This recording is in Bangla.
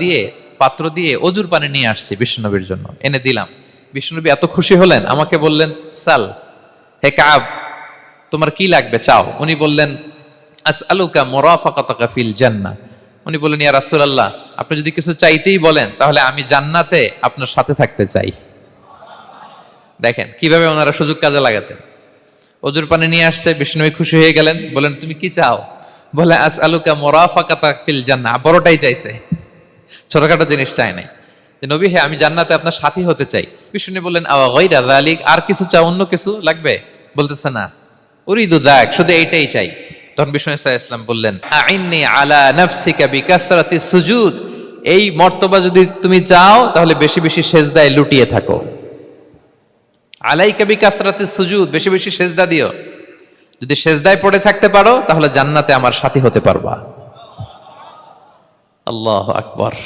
দিয়ে পাত্র দিয়ে অজুর পানি নিয়ে আসছি বিষ্ণুনবীর জন্য, এনে দিলাম। বিষ্ণুনবী এত খুশি হলেন, আমাকে বললেন সাল, হে কাব তোমার কি লাগবে চাও। উনি বললেন আসআলুকা মুরাফাকাতাকা ফিল জান্নাহ। উনি বললেন ইয়া রাসূলুল্লাহ, আপনি যদি কিছু চাইতেই বলেন তাহলে আমি জান্নাতে আপনার সাথে থাকতে চাই। দেখেন কিভাবে ওনারা সুযোগ কাজে লাগাতেন। অজুর পানি নিয়ে আসছে, বিষ্ণুনবী খুশি হয়ে গেলেন, বলেন তুমি কি চাও? বলে আসআলুকা মুরাফাকাতাকা ফিল জান্নাহ, বড়টাই চাইছে, ছোটখাটো জিনিস চাই নাই। যে নবী হে আমি জান্নাতে আপনার সাথী হতে চাই। বিষ্ণু বললেন আওয়া গায়রা যালিক, আর কিছু চাও, অন্য কিছু লাগবে? বলতেছে না, উরিদু যাক, শুধু এইটাই চাই। তখন বিষ্ণু সাল্লাল্লাহু আলাইহি ওয়াসাল্লাম বললেন আইন্নি আলা নাফসিকা বিকাসরাতি সুজুদ, এই মর্তবা যদি তুমি চাও তাহলে বেশি বেশি সেজদায় লুটিয়ে থাকো। আলাইকা বিকাসরাতি সুজুদ, বেশি বেশি সেজদা দিও। যদি সেজদায় পড়ে থাকতে পারো তাহলে জান্নাতে আমার সাথী হতে পারবা। আল্লাহু আকবার।